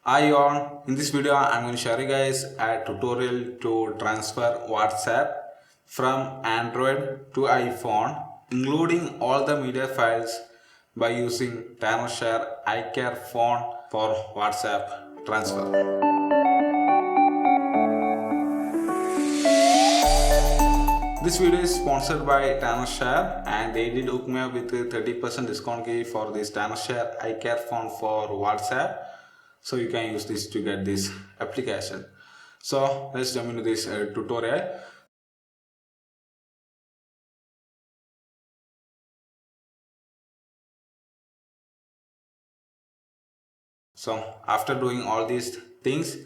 Hi all, in this video I'm going to show you guys a tutorial to transfer WhatsApp from Android to iPhone, including all the media files by using Tenorshare iCarefone for WhatsApp transfer. This video is sponsored by Tenorshare and they did hook me up with a 30% discount key for this Tenorshare iCarefone for WhatsApp. So you can use this to get this application. So let's jump into this tutorial. So after doing all these things,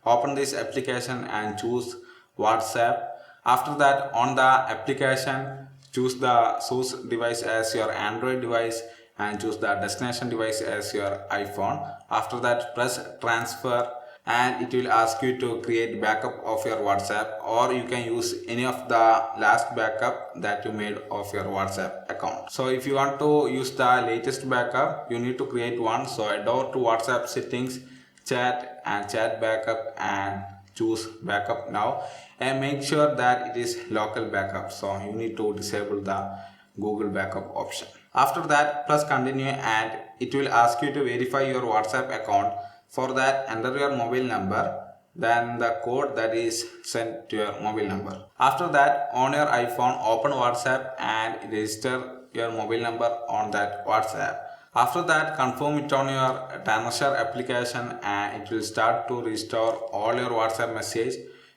open this application and choose WhatsApp. After that, on the application, choose the source device as your Android device and choose the destination device as your iPhone. After that, press transfer and it will ask you to create backup of your WhatsApp, or you can use any of the last backup that you made of your WhatsApp account. So if you want to use the latest backup, you need to create one. So head over to WhatsApp settings, chat and chat backup and choose backup now and make sure that it is local backup. So you need to disable the Google backup option. After that, press continue and it will ask you to verify your WhatsApp account. For that, enter your mobile number, then the code that is sent to your mobile number. After that, on your iPhone, open WhatsApp and register your mobile number on that WhatsApp. After that, confirm it on your Tenorshare application and it will start to restore all your WhatsApp message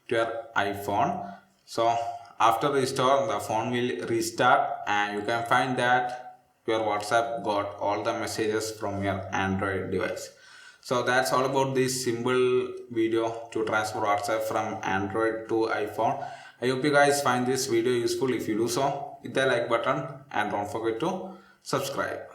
to your iPhone. So after restore, the phone will restart and you can find that your WhatsApp got all the messages from your Android device. So that's all about this simple video to transfer WhatsApp from Android to iPhone. I hope you guys find this video useful. If you do so, hit the like button and don't forget to subscribe.